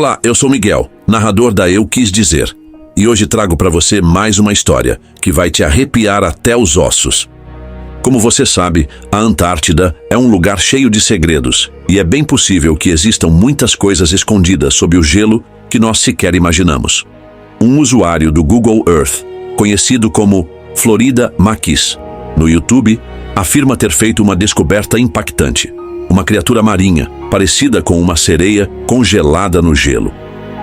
Olá, eu sou Miguel, narrador da Eu Quis Dizer. E hoje trago para você mais uma história que vai te arrepiar até os ossos. Como você sabe, a Antártida é um lugar cheio de segredos e é bem possível que existam muitas coisas escondidas sob o gelo que nós sequer imaginamos. Um usuário do Google Earth, conhecido como Florida Maquis, no YouTube, afirma ter feito uma descoberta impactante. Uma criatura marinha, parecida com uma sereia congelada no gelo.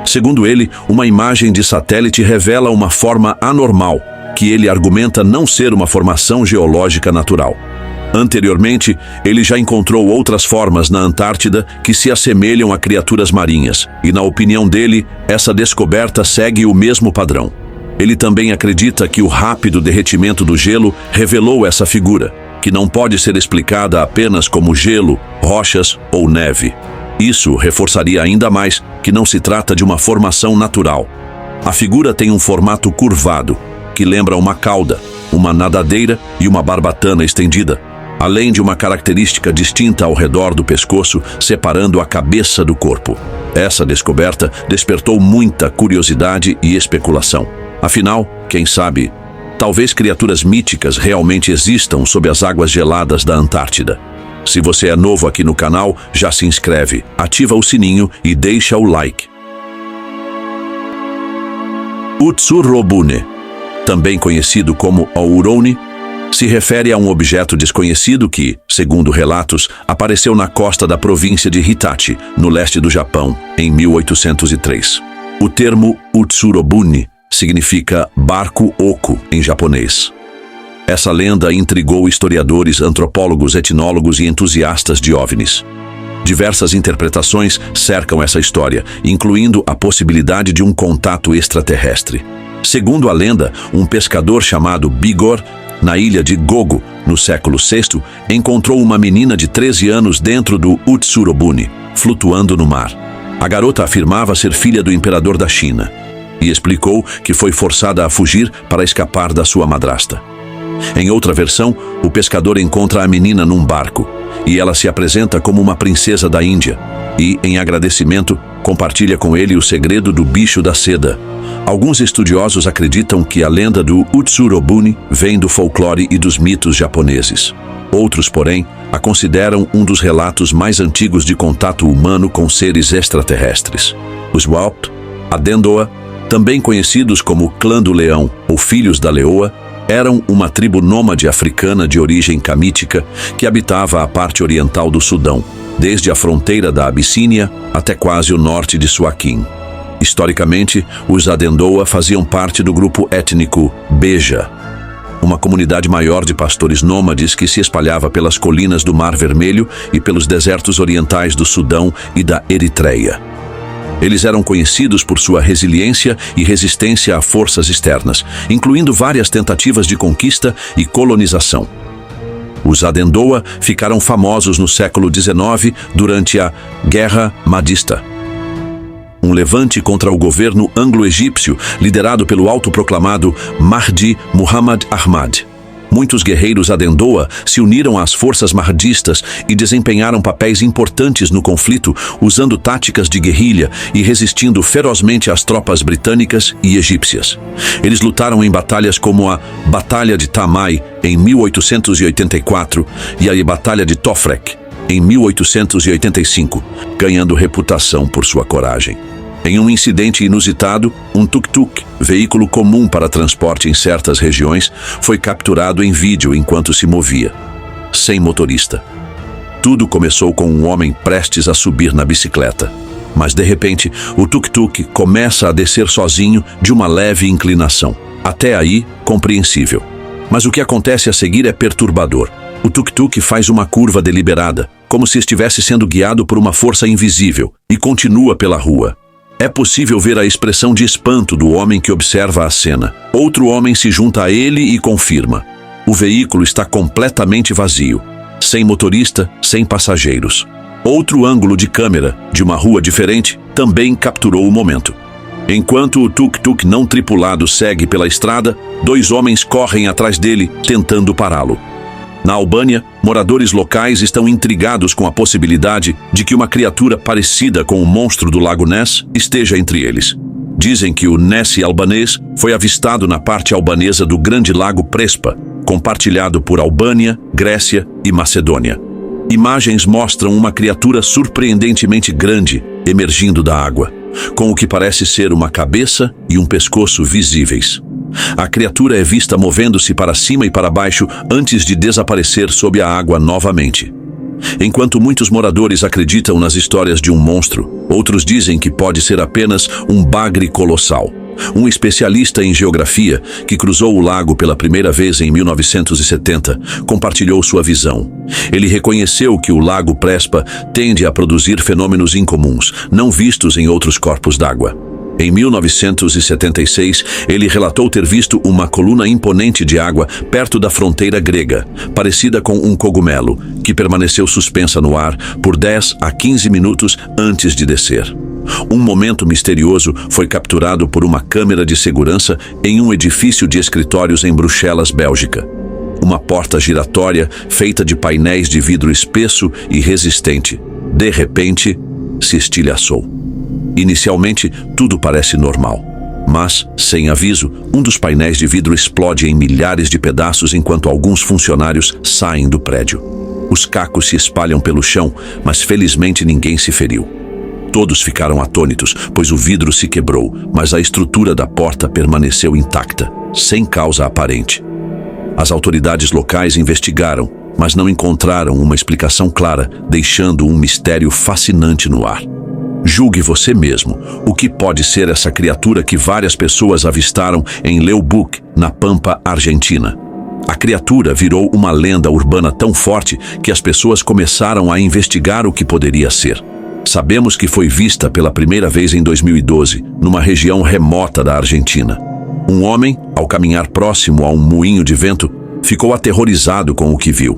Segundo ele, uma imagem de satélite revela uma forma anormal, que ele argumenta não ser uma formação geológica natural. Anteriormente, ele já encontrou outras formas na Antártida que se assemelham a criaturas marinhas, e na opinião dele, essa descoberta segue o mesmo padrão. Ele também acredita que o rápido derretimento do gelo revelou essa figura, que não pode ser explicada apenas como gelo, rochas ou neve. Isso reforçaria ainda mais que não se trata de uma formação natural. A figura tem um formato curvado, que lembra uma cauda, uma nadadeira e uma barbatana estendida, além de uma característica distinta ao redor do pescoço, separando a cabeça do corpo. Essa descoberta despertou muita curiosidade e especulação. Afinal, quem sabe, talvez criaturas míticas realmente existam sob as águas geladas da Antártida. Se você é novo aqui no canal, já se inscreve, ativa o sininho e deixa o like. Utsurobune, também conhecido como Aurone, se refere a um objeto desconhecido que, segundo relatos, apareceu na costa da província de Hitachi, no leste do Japão, em 1803. O termo Utsurobune significa barco oco em japonês. Essa lenda intrigou historiadores, antropólogos, etnólogos e entusiastas de OVNIs. Diversas interpretações cercam essa história, incluindo a possibilidade de um contato extraterrestre. Segundo a lenda, um pescador chamado Bigor, na ilha de Gogo, no século VI, encontrou uma menina de 13 anos dentro do Utsurobune, flutuando no mar. A garota afirmava ser filha do imperador da China e explicou que foi forçada a fugir para escapar da sua madrasta. Em outra versão, o pescador encontra a menina num barco e ela se apresenta como uma princesa da Índia e, em agradecimento, compartilha com ele o segredo do bicho da seda. Alguns estudiosos acreditam que a lenda do Utsurobune vem do folclore e dos mitos japoneses. Outros, porém, a consideram um dos relatos mais antigos de contato humano com seres extraterrestres. Os Waupt, Adendoa, também conhecidos como Clã do Leão ou Filhos da Leoa, eram uma tribo nômade africana de origem camítica que habitava a parte oriental do Sudão, desde a fronteira da Abissínia até quase o norte de Suaquim. Historicamente, os Adendoa faziam parte do grupo étnico Beja, uma comunidade maior de pastores nômades que se espalhava pelas colinas do Mar Vermelho e pelos desertos orientais do Sudão e da Eritreia. Eles eram conhecidos por sua resiliência e resistência a forças externas, incluindo várias tentativas de conquista e colonização. Os Adendoa ficaram famosos no século XIX durante a Guerra Mahdista, um levante contra o governo anglo-egípcio liderado pelo autoproclamado Mahdi Muhammad Ahmad. Muitos guerreiros Adendoa se uniram às forças mahdistas e desempenharam papéis importantes no conflito, usando táticas de guerrilha e resistindo ferozmente às tropas britânicas e egípcias. Eles lutaram em batalhas como a Batalha de Tamai, em 1884, e a Batalha de Tofrek, em 1885, ganhando reputação por sua coragem. Em um incidente inusitado, um tuk-tuk, veículo comum para transporte em certas regiões, foi capturado em vídeo enquanto se movia, sem motorista. Tudo começou com um homem prestes a subir na bicicleta. Mas, de repente, o tuk-tuk começa a descer sozinho de uma leve inclinação. Até aí, compreensível. Mas o que acontece a seguir é perturbador. O tuk-tuk faz uma curva deliberada, como se estivesse sendo guiado por uma força invisível, e continua pela rua. É possível ver a expressão de espanto do homem que observa a cena. Outro homem se junta a ele e confirma. O veículo está completamente vazio, sem motorista, sem passageiros. Outro ângulo de câmera, de uma rua diferente, também capturou o momento. Enquanto o tuk-tuk não tripulado segue pela estrada, dois homens correm atrás dele, tentando pará-lo. Na Albânia, moradores locais estão intrigados com a possibilidade de que uma criatura parecida com o monstro do Lago Ness esteja entre eles. Dizem que o Nessie albanês foi avistado na parte albanesa do Grande Lago Prespa, compartilhado por Albânia, Grécia e Macedônia. Imagens mostram uma criatura surpreendentemente grande emergindo da água, com o que parece ser uma cabeça e um pescoço visíveis. A criatura é vista movendo-se para cima e para baixo antes de desaparecer sob a água novamente. Enquanto muitos moradores acreditam nas histórias de um monstro, outros dizem que pode ser apenas um bagre colossal. Um especialista em geografia, que cruzou o lago pela primeira vez em 1970, compartilhou sua visão. Ele reconheceu que o Lago Prespa tende a produzir fenômenos incomuns, não vistos em outros corpos d'água. Em 1976, ele relatou ter visto uma coluna imponente de água perto da fronteira grega, parecida com um cogumelo, que permaneceu suspensa no ar por 10 a 15 minutos antes de descer. Um momento misterioso foi capturado por uma câmera de segurança em um edifício de escritórios em Bruxelas, Bélgica. Uma porta giratória feita de painéis de vidro espesso e resistente, de repente, se estilhaçou. Inicialmente, tudo parece normal. Mas, sem aviso, um dos painéis de vidro explode em milhares de pedaços enquanto alguns funcionários saem do prédio. Os cacos se espalham pelo chão, mas felizmente ninguém se feriu. Todos ficaram atônitos, pois o vidro se quebrou, mas a estrutura da porta permaneceu intacta, sem causa aparente. As autoridades locais investigaram, mas não encontraram uma explicação clara, deixando um mistério fascinante no ar. Julgue você mesmo o que pode ser essa criatura que várias pessoas avistaram em Leubuc, na Pampa, Argentina. A criatura virou uma lenda urbana tão forte que as pessoas começaram a investigar o que poderia ser. Sabemos que foi vista pela primeira vez em 2012, numa região remota da Argentina. Um homem, ao caminhar próximo a um moinho de vento, ficou aterrorizado com o que viu.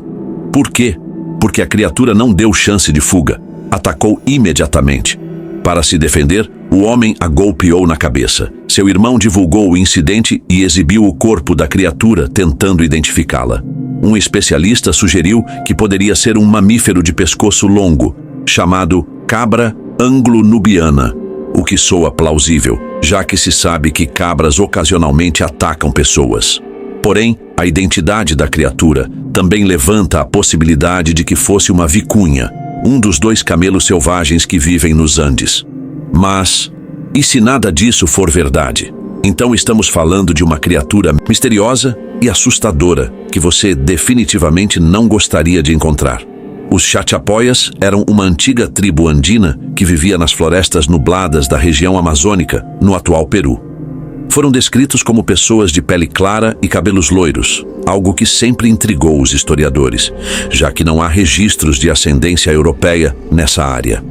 Por quê? Porque a criatura não deu chance de fuga. Atacou imediatamente. Para se defender, o homem a golpeou na cabeça. Seu irmão divulgou o incidente e exibiu o corpo da criatura, tentando identificá-la. Um especialista sugeriu que poderia ser um mamífero de pescoço longo, chamado cabra anglo-nubiana, o que soa plausível, já que se sabe que cabras ocasionalmente atacam pessoas. Porém, a identidade da criatura também levanta a possibilidade de que fosse uma vicunha, um dos 2 camelos selvagens que vivem nos Andes. Mas, e se nada disso for verdade? Então estamos falando de uma criatura misteriosa e assustadora que você definitivamente não gostaria de encontrar. Os Chachapoyas eram uma antiga tribo andina que vivia nas florestas nubladas da região amazônica, no atual Peru. Foram descritos como pessoas de pele clara e cabelos loiros, algo que sempre intrigou os historiadores, já que não há registros de ascendência europeia nessa área.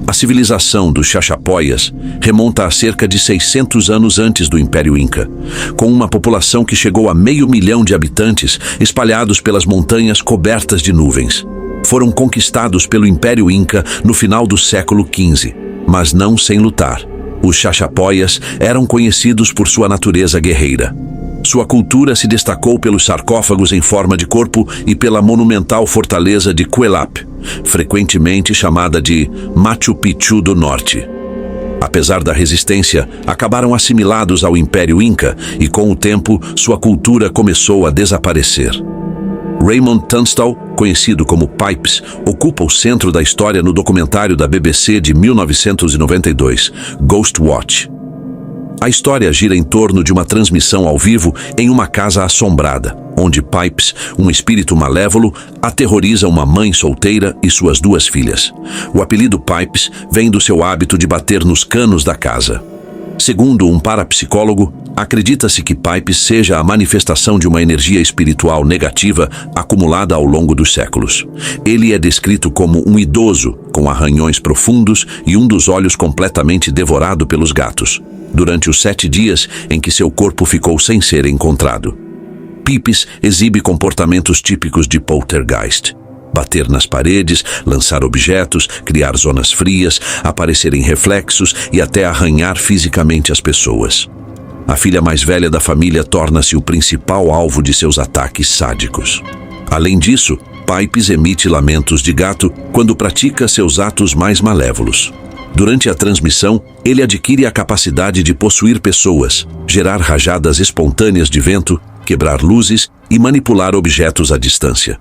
A civilização dos Chachapoyas remonta a cerca de 600 anos antes do Império Inca, com uma população que chegou a 500 mil de habitantes espalhados pelas montanhas cobertas de nuvens. Foram conquistados pelo Império Inca no final do século XV, mas não sem lutar. Os Chachapoyas eram conhecidos por sua natureza guerreira. Sua cultura se destacou pelos sarcófagos em forma de corpo e pela monumental fortaleza de Cuelap, frequentemente chamada de Machu Picchu do Norte. Apesar da resistência, acabaram assimilados ao Império Inca e, com o tempo, sua cultura começou a desaparecer. Raymond Tunstall, conhecido como Pipes, ocupa o centro da história no documentário da BBC de 1992, Ghost Watch. A história gira em torno de uma transmissão ao vivo em uma casa assombrada, onde Pipes, um espírito malévolo, aterroriza uma mãe solteira e suas 2 filhas. O apelido Pipes vem do seu hábito de bater nos canos da casa. Segundo um parapsicólogo, acredita-se que Pipes seja a manifestação de uma energia espiritual negativa acumulada ao longo dos séculos. Ele é descrito como um idoso, com arranhões profundos e um dos olhos completamente devorado pelos gatos, durante os 7 dias em que seu corpo ficou sem ser encontrado. Pipes exibe comportamentos típicos de poltergeist: bater nas paredes, lançar objetos, criar zonas frias, aparecer em reflexos e até arranhar fisicamente as pessoas. A filha mais velha da família torna-se o principal alvo de seus ataques sádicos. Além disso, Pipes emite lamentos de gato quando pratica seus atos mais malévolos. Durante a transmissão, ele adquire a capacidade de possuir pessoas, gerar rajadas espontâneas de vento, quebrar luzes e manipular objetos à distância.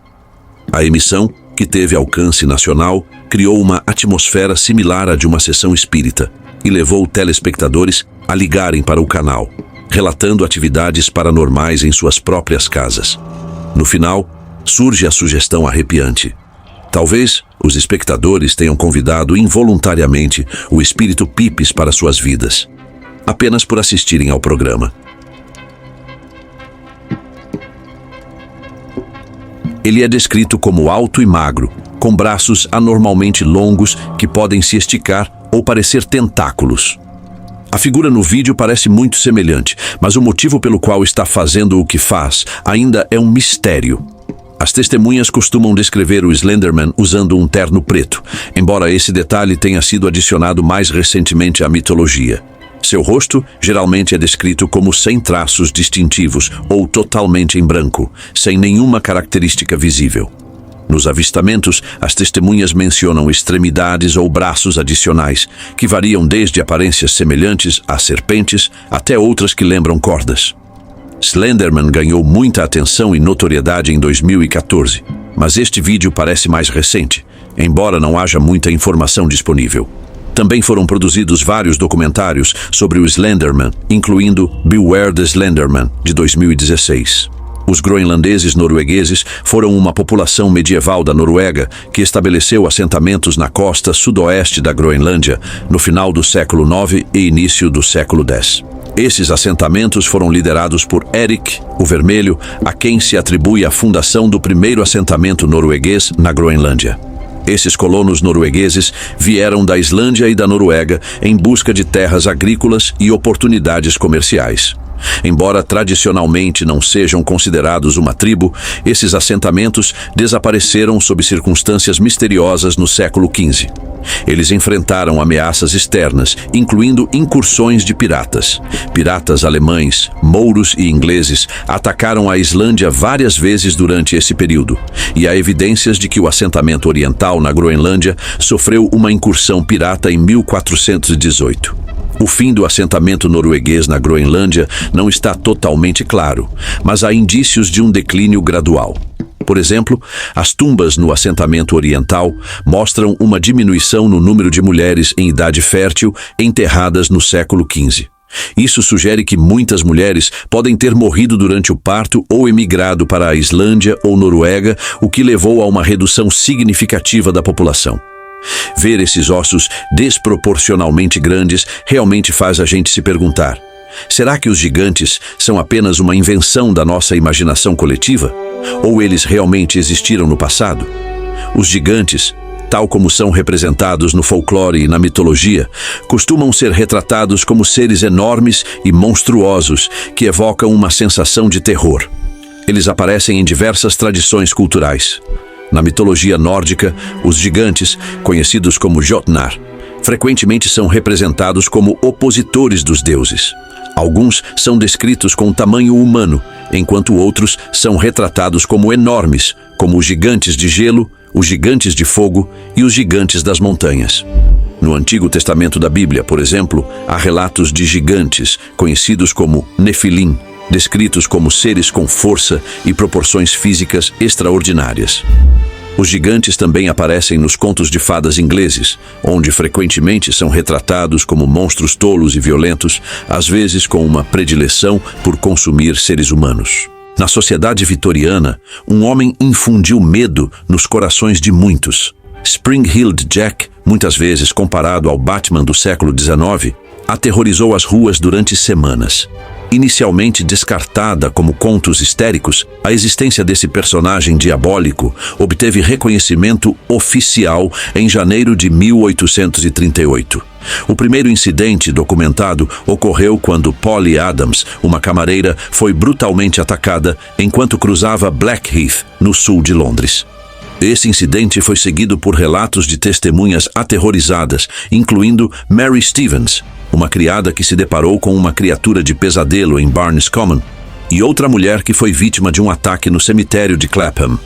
A emissão, que teve alcance nacional, criou uma atmosfera similar à de uma sessão espírita e levou telespectadores a ligarem para o canal, relatando atividades paranormais em suas próprias casas. No final, surge a sugestão arrepiante. Talvez os espectadores tenham convidado involuntariamente o espírito Pipes para suas vidas, apenas por assistirem ao programa. Ele é descrito como alto e magro, com braços anormalmente longos que podem se esticar ou parecer tentáculos. A figura no vídeo parece muito semelhante, mas o motivo pelo qual está fazendo o que faz ainda é um mistério. As testemunhas costumam descrever o Slenderman usando um terno preto, embora esse detalhe tenha sido adicionado mais recentemente à mitologia. Seu rosto geralmente é descrito como sem traços distintivos ou totalmente em branco, sem nenhuma característica visível. Nos avistamentos, as testemunhas mencionam extremidades ou braços adicionais, que variam desde aparências semelhantes a serpentes até outras que lembram cordas. Slenderman ganhou muita atenção e notoriedade em 2014, mas este vídeo parece mais recente, embora não haja muita informação disponível. Também foram produzidos vários documentários sobre o Slenderman, incluindo Beware the Slenderman, de 2016. Os groenlandeses noruegueses foram uma população medieval da Noruega que estabeleceu assentamentos na costa sudoeste da Groenlândia no final do século IX e início do século X. Esses assentamentos foram liderados por Erik, o Vermelho, a quem se atribui a fundação do primeiro assentamento norueguês na Groenlândia. Esses colonos noruegueses vieram da Islândia e da Noruega em busca de terras agrícolas e oportunidades comerciais. Embora tradicionalmente não sejam considerados uma tribo, esses assentamentos desapareceram sob circunstâncias misteriosas no século XV. Eles enfrentaram ameaças externas, incluindo incursões de piratas. Piratas alemães, mouros e ingleses atacaram a Islândia várias vezes durante esse período, e há evidências de que o assentamento oriental na Groenlândia sofreu uma incursão pirata em 1418. O fim do assentamento norueguês na Groenlândia não está totalmente claro, mas há indícios de um declínio gradual. Por exemplo, as tumbas no assentamento oriental mostram uma diminuição no número de mulheres em idade fértil enterradas no século XV. Isso sugere que muitas mulheres podem ter morrido durante o parto ou emigrado para a Islândia ou Noruega, o que levou a uma redução significativa da população. Ver esses ossos desproporcionalmente grandes realmente faz a gente se perguntar: será que os gigantes são apenas uma invenção da nossa imaginação coletiva? Ou eles realmente existiram no passado? Os gigantes, tal como são representados no folclore e na mitologia, costumam ser retratados como seres enormes e monstruosos que evocam uma sensação de terror. Eles aparecem em diversas tradições culturais. Na mitologia nórdica, os gigantes, conhecidos como Jotnar, frequentemente são representados como opositores dos deuses. Alguns são descritos com tamanho humano, enquanto outros são retratados como enormes, como os gigantes de gelo, os gigantes de fogo e os gigantes das montanhas. No Antigo Testamento da Bíblia, por exemplo, há relatos de gigantes, conhecidos como Nefilim, descritos como seres com força e proporções físicas extraordinárias. Os gigantes também aparecem nos contos de fadas ingleses, onde frequentemente são retratados como monstros tolos e violentos, às vezes com uma predileção por consumir seres humanos. Na sociedade vitoriana, um homem infundiu medo nos corações de muitos. Spring-Heeled Jack, muitas vezes comparado ao Batman do século XIX, aterrorizou as ruas durante semanas. Inicialmente descartada como contos histéricos, a existência desse personagem diabólico obteve reconhecimento oficial em janeiro de 1838. O primeiro incidente documentado ocorreu quando Polly Adams, uma camareira, foi brutalmente atacada enquanto cruzava Blackheath, no sul de Londres. Esse incidente foi seguido por relatos de testemunhas aterrorizadas, incluindo Mary Stevens, uma criada que se deparou com uma criatura de pesadelo em Barnes Common, e outra mulher que foi vítima de um ataque no cemitério de Clapham.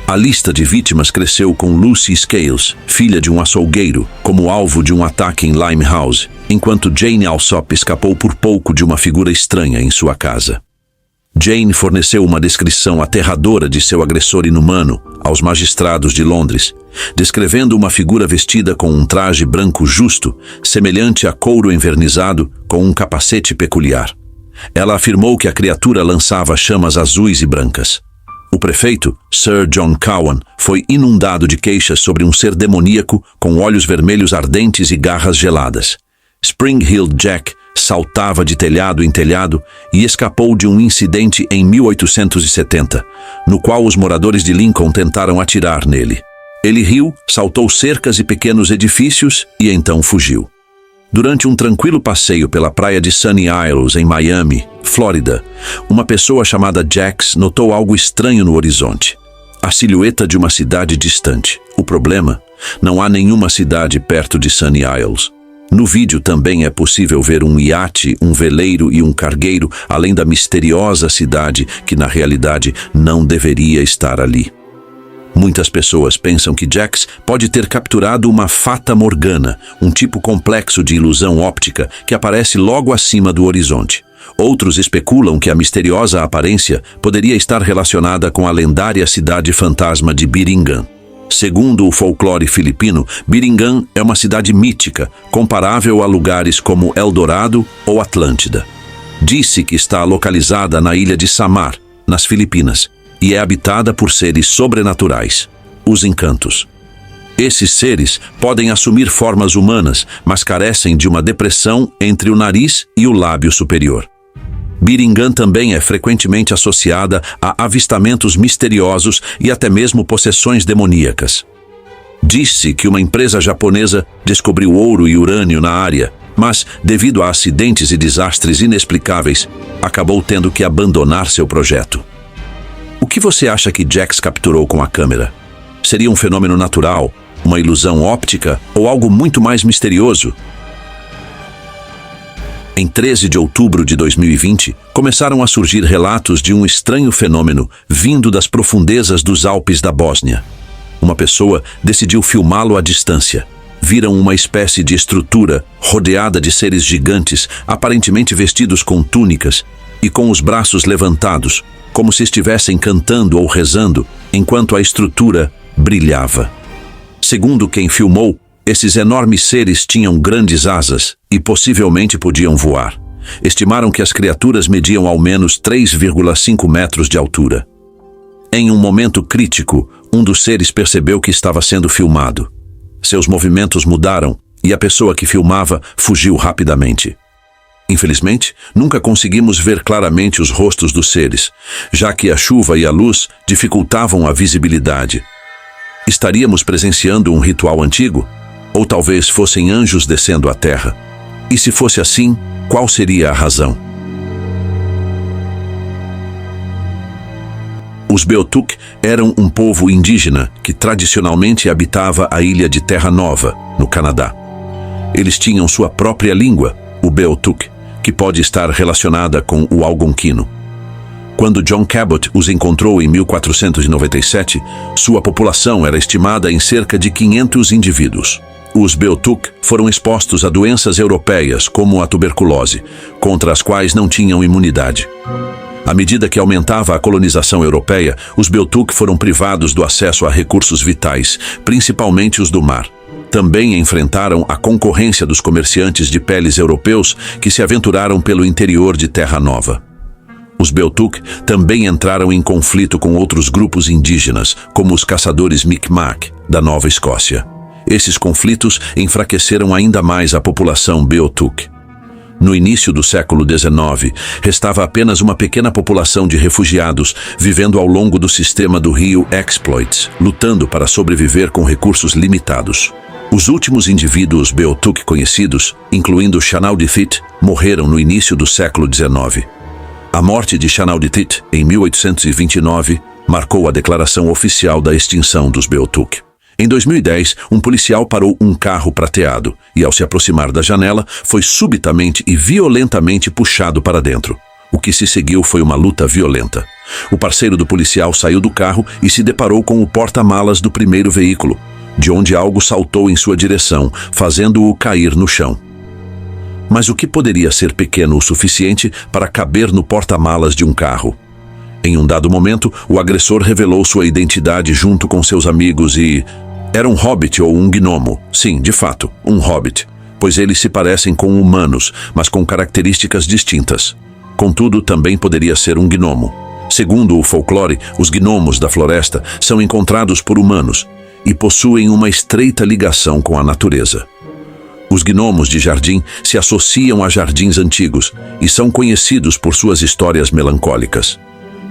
A lista de vítimas cresceu com Lucy Scales, filha de um açougueiro, como alvo de um ataque em Limehouse, enquanto Jane Alsop escapou por pouco de uma figura estranha em sua casa. Jane forneceu uma descrição aterradora de seu agressor inumano aos magistrados de Londres, descrevendo uma figura vestida com um traje branco justo, semelhante a couro envernizado, com um capacete peculiar. Ela afirmou que a criatura lançava chamas azuis e brancas. O prefeito, Sir John Cowan, foi inundado de queixas sobre um ser demoníaco com olhos vermelhos ardentes e garras geladas. Spring Hill Jack saltava de telhado em telhado e escapou de um incidente em 1870, no qual os moradores de Lincoln tentaram atirar nele. Ele riu, saltou cercas e pequenos edifícios e então fugiu. Durante um tranquilo passeio pela praia de Sunny Isles, em Miami, Flórida, uma pessoa chamada Jax notou algo estranho no horizonte. A silhueta de uma cidade distante. O problema? Não há nenhuma cidade perto de Sunny Isles. No vídeo também é possível ver um iate, um veleiro e um cargueiro, além da misteriosa cidade que, na realidade, não deveria estar ali. Muitas pessoas pensam que Jax pode ter capturado uma Fata Morgana, um tipo complexo de ilusão óptica que aparece logo acima do horizonte. Outros especulam que a misteriosa aparência poderia estar relacionada com a lendária cidade fantasma de Biringan. Segundo o folclore filipino, Biringan é uma cidade mítica, comparável a lugares como Eldorado ou Atlântida. Diz-se que está localizada na ilha de Samar, nas Filipinas, e é habitada por seres sobrenaturais, os encantos. Esses seres podem assumir formas humanas, mas carecem de uma depressão entre o nariz e o lábio superior. Biringan também é frequentemente associada a avistamentos misteriosos e até mesmo possessões demoníacas. Diz-se que uma empresa japonesa descobriu ouro e urânio na área, mas, devido a acidentes e desastres inexplicáveis, acabou tendo que abandonar seu projeto. O que você acha que Jax capturou com a câmera? Seria um fenômeno natural, uma ilusão óptica ou algo muito mais misterioso? Em 13 de outubro de 2020, começaram a surgir relatos de um estranho fenômeno vindo das profundezas dos Alpes da Bósnia. Uma pessoa decidiu filmá-lo à distância. Viram uma espécie de estrutura rodeada de seres gigantes, aparentemente vestidos com túnicas e com os braços levantados, como se estivessem cantando ou rezando, enquanto a estrutura brilhava. Segundo quem filmou, esses enormes seres tinham grandes asas e possivelmente podiam voar. Estimaram que as criaturas mediam ao menos 3,5 metros de altura. Em um momento crítico, um dos seres percebeu que estava sendo filmado. Seus movimentos mudaram e a pessoa que filmava fugiu rapidamente. Infelizmente, nunca conseguimos ver claramente os rostos dos seres, já que a chuva e a luz dificultavam a visibilidade. Estaríamos presenciando um ritual antigo? Ou talvez fossem anjos descendo à terra? E se fosse assim, qual seria a razão? Os Beothuk eram um povo indígena que tradicionalmente habitava a ilha de Terra Nova, no Canadá. Eles tinham sua própria língua, o Beothuk, que pode estar relacionada com o algonquino. Quando John Cabot os encontrou em 1497, sua população era estimada em cerca de 500 indivíduos. Os Beothuk foram expostos a doenças europeias, como a tuberculose, contra as quais não tinham imunidade. À medida que aumentava a colonização europeia, os Beothuk foram privados do acesso a recursos vitais, principalmente os do mar. Também enfrentaram a concorrência dos comerciantes de peles europeus que se aventuraram pelo interior de Terra Nova. Os Beothuk também entraram em conflito com outros grupos indígenas, como os caçadores Micmac, da Nova Escócia. Esses conflitos enfraqueceram ainda mais a população Beothuk. No início do século XIX, restava apenas uma pequena população de refugiados vivendo ao longo do sistema do rio Exploits, lutando para sobreviver com recursos limitados. Os últimos indivíduos Beothuk conhecidos, incluindo Chanauditit, morreram no início do século XIX. A morte de Chanauditit, em 1829, marcou a declaração oficial da extinção dos Beothuk. Em 2010, um policial parou um carro prateado e, ao se aproximar da janela, foi subitamente e violentamente puxado para dentro. O que se seguiu foi uma luta violenta. O parceiro do policial saiu do carro e se deparou com o porta-malas do primeiro veículo, de onde algo saltou em sua direção, fazendo-o cair no chão. Mas o que poderia ser pequeno o suficiente para caber no porta-malas de um carro? Em um dado momento, o agressor revelou sua identidade junto com seus amigos e... era um hobbit ou um gnomo. Sim, de fato, um hobbit, pois eles se parecem com humanos, mas com características distintas. Contudo, também poderia ser um gnomo. Segundo o folclore, os gnomos da floresta são encontrados por humanos e possuem uma estreita ligação com a natureza. Os gnomos de jardim se associam a jardins antigos e são conhecidos por suas histórias melancólicas.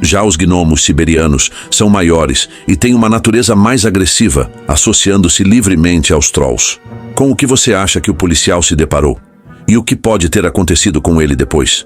Já os gnomos siberianos são maiores e têm uma natureza mais agressiva, associando-se livremente aos trolls. Com o que você acha que o policial se deparou? E o que pode ter acontecido com ele depois?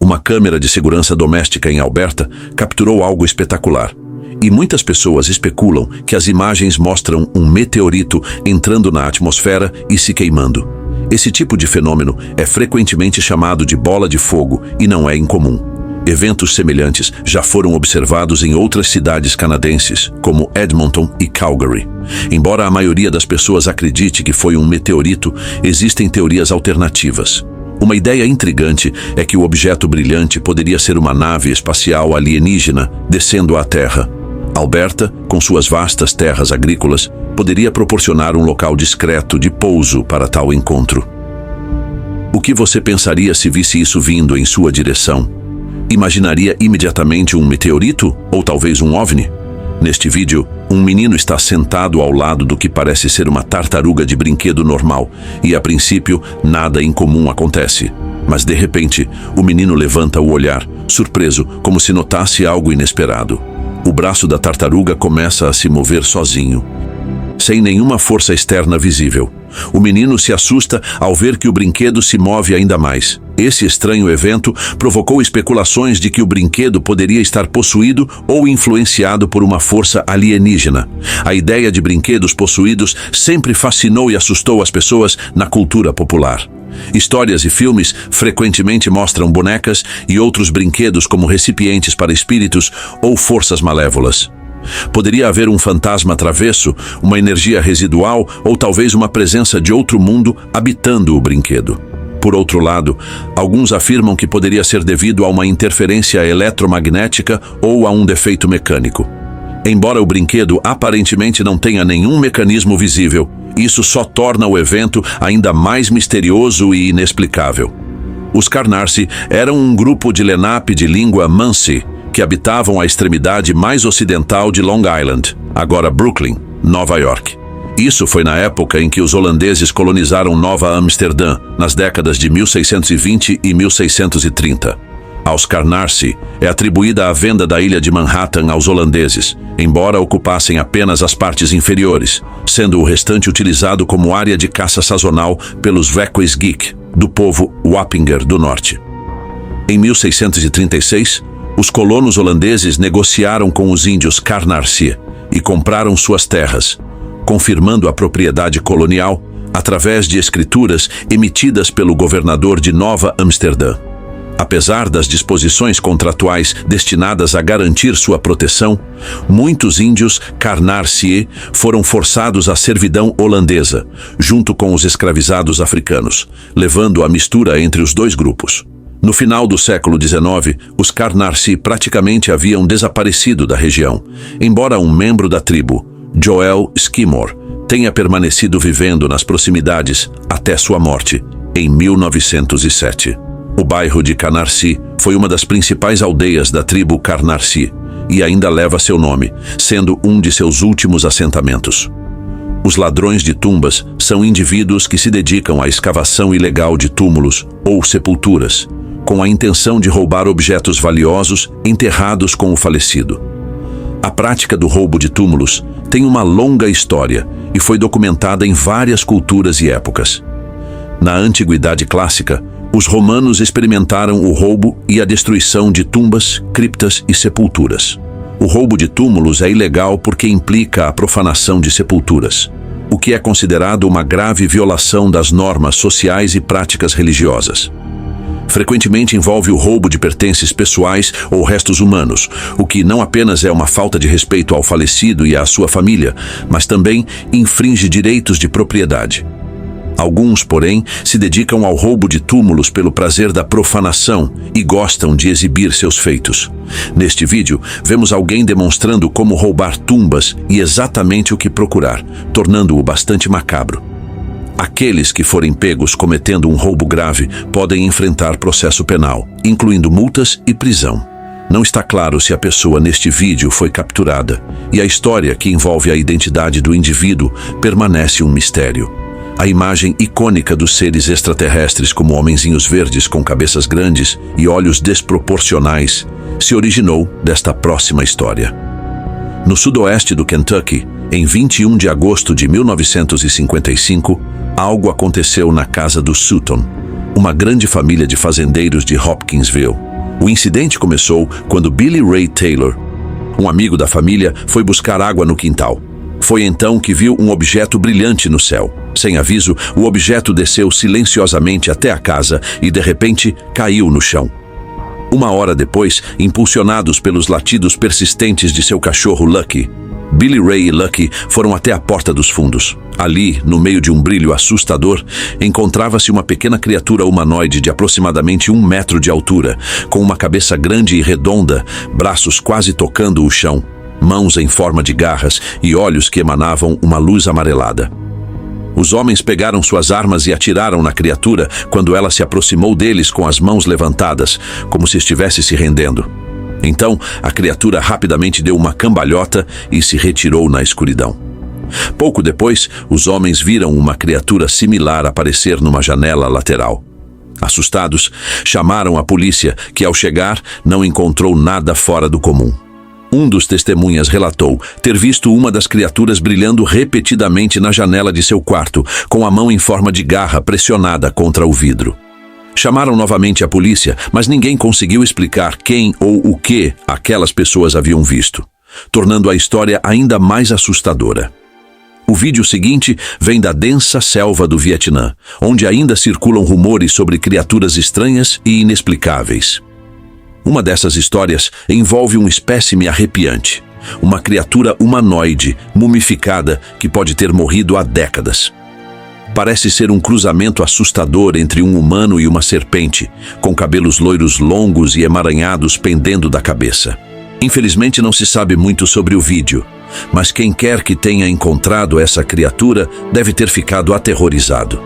Uma câmera de segurança doméstica em Alberta capturou algo espetacular. E muitas pessoas especulam que as imagens mostram um meteorito entrando na atmosfera e se queimando. Esse tipo de fenômeno é frequentemente chamado de bola de fogo e não é incomum. Eventos semelhantes já foram observados em outras cidades canadenses, como Edmonton e Calgary. Embora a maioria das pessoas acredite que foi um meteorito, existem teorias alternativas. Uma ideia intrigante é que o objeto brilhante poderia ser uma nave espacial alienígena descendo à Terra. Alberta, com suas vastas terras agrícolas, poderia proporcionar um local discreto de pouso para tal encontro. O que você pensaria se visse isso vindo em sua direção? Imaginaria imediatamente um meteorito ou talvez um OVNI? Neste vídeo, um menino está sentado ao lado do que parece ser uma tartaruga de brinquedo normal e, a princípio, nada incomum acontece. Mas, de repente, o menino levanta o olhar, surpreso, como se notasse algo inesperado. O braço da tartaruga começa a se mover sozinho, sem nenhuma força externa visível. O menino se assusta ao ver que o brinquedo se move ainda mais. Esse estranho evento provocou especulações de que o brinquedo poderia estar possuído ou influenciado por uma força alienígena. A ideia de brinquedos possuídos sempre fascinou e assustou as pessoas na cultura popular. Histórias e filmes frequentemente mostram bonecas e outros brinquedos como recipientes para espíritos ou forças malévolas. Poderia haver um fantasma travesso, uma energia residual ou talvez uma presença de outro mundo habitando o brinquedo. Por outro lado, alguns afirmam que poderia ser devido a uma interferência eletromagnética ou a um defeito mecânico. Embora o brinquedo aparentemente não tenha nenhum mecanismo visível, isso só torna o evento ainda mais misterioso e inexplicável. Os Canarsie eram um grupo de Lenape de língua Munsee, que habitavam a extremidade mais ocidental de Long Island, agora Brooklyn, Nova York. Isso foi na época em que os holandeses colonizaram Nova Amsterdã, nas décadas de 1620 e 1630. Aos Canarsie é atribuída a venda da ilha de Manhattan aos holandeses, embora ocupassem apenas as partes inferiores, sendo o restante utilizado como área de caça sazonal pelos Wequesgeek, do povo Wappinger do Norte. Em 1636, os colonos holandeses negociaram com os índios Canarsie e compraram suas terras, confirmando a propriedade colonial através de escrituras emitidas pelo governador de Nova Amsterdã. Apesar das disposições contratuais destinadas a garantir sua proteção, muitos índios Canarsie foram forçados à servidão holandesa, junto com os escravizados africanos, levando à mistura entre os dois grupos. No final do século XIX, os Canarsie praticamente haviam desaparecido da região, embora um membro da tribo, Joel Skimore, tenha permanecido vivendo nas proximidades até sua morte, em 1907. O bairro de Canarsie foi uma das principais aldeias da tribo Canarsie e ainda leva seu nome, sendo um de seus últimos assentamentos. Os ladrões de tumbas são indivíduos que se dedicam à escavação ilegal de túmulos ou sepulturas, com a intenção de roubar objetos valiosos enterrados com o falecido. A prática do roubo de túmulos tem uma longa história e foi documentada em várias culturas e épocas. Na Antiguidade Clássica, os romanos experimentaram o roubo e a destruição de tumbas, criptas e sepulturas. O roubo de túmulos é ilegal porque implica a profanação de sepulturas, o que é considerado uma grave violação das normas sociais e práticas religiosas. Frequentemente envolve o roubo de pertences pessoais ou restos humanos, o que não apenas é uma falta de respeito ao falecido e à sua família, mas também infringe direitos de propriedade. Alguns, porém, se dedicam ao roubo de túmulos pelo prazer da profanação e gostam de exibir seus feitos. Neste vídeo, vemos alguém demonstrando como roubar tumbas e exatamente o que procurar, tornando-o bastante macabro. Aqueles que forem pegos cometendo um roubo grave podem enfrentar processo penal, incluindo multas e prisão. Não está claro se a pessoa neste vídeo foi capturada, e a história que envolve a identidade do indivíduo permanece um mistério. A imagem icônica dos seres extraterrestres como homenzinhos verdes com cabeças grandes e olhos desproporcionais se originou desta próxima história. No sudoeste do Kentucky, em 21 de agosto de 1955, algo aconteceu na casa dos Sutton, uma grande família de fazendeiros de Hopkinsville. O incidente começou quando Billy Ray Taylor, um amigo da família, foi buscar água no quintal. Foi então que viu um objeto brilhante no céu. Sem aviso, o objeto desceu silenciosamente até a casa e, de repente, caiu no chão. Uma hora depois, impulsionados pelos latidos persistentes de seu cachorro Lucky, Billy Ray e Lucky foram até a porta dos fundos. Ali, no meio de um brilho assustador, encontrava-se uma pequena criatura humanoide de aproximadamente 1 metro de altura, com uma cabeça grande e redonda, braços quase tocando o chão, mãos em forma de garras e olhos que emanavam uma luz amarelada. Os homens pegaram suas armas e atiraram na criatura quando ela se aproximou deles com as mãos levantadas, como se estivesse se rendendo. Então, a criatura rapidamente deu uma cambalhota e se retirou na escuridão. Pouco depois, os homens viram uma criatura similar aparecer numa janela lateral. Assustados, chamaram a polícia, que ao chegar não encontrou nada fora do comum. Um dos testemunhas relatou ter visto uma das criaturas brilhando repetidamente na janela de seu quarto, com a mão em forma de garra pressionada contra o vidro. Chamaram novamente a polícia, mas ninguém conseguiu explicar quem ou o que aquelas pessoas haviam visto, tornando a história ainda mais assustadora. O vídeo seguinte vem da densa selva do Vietnã, onde ainda circulam rumores sobre criaturas estranhas e inexplicáveis. Uma dessas histórias envolve um espécime arrepiante, uma criatura humanoide, mumificada, que pode ter morrido há décadas. Parece ser um cruzamento assustador entre um humano e uma serpente, com cabelos loiros longos e emaranhados pendendo da cabeça. Infelizmente não se sabe muito sobre o vídeo, mas quem quer que tenha encontrado essa criatura deve ter ficado aterrorizado.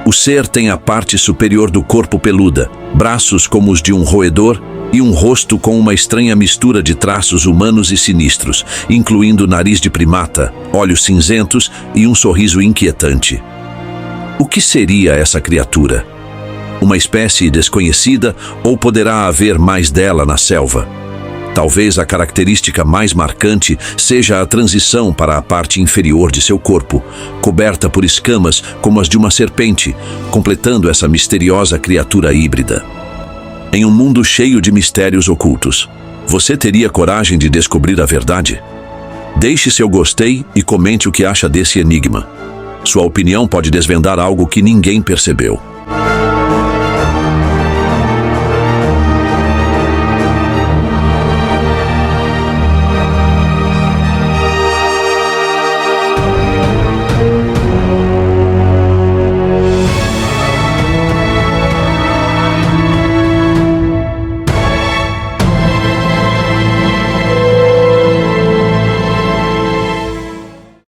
O ser tem a parte superior do corpo peluda, braços como os de um roedor e um rosto com uma estranha mistura de traços humanos e sinistros, incluindo nariz de primata, olhos cinzentos e um sorriso inquietante. O que seria essa criatura? Uma espécie desconhecida ou poderá haver mais dela na selva? Talvez a característica mais marcante seja a transição para a parte inferior de seu corpo, coberta por escamas como as de uma serpente, completando essa misteriosa criatura híbrida. Em um mundo cheio de mistérios ocultos, você teria coragem de descobrir a verdade? Deixe seu gostei e comente o que acha desse enigma. Sua opinião pode desvendar algo que ninguém percebeu.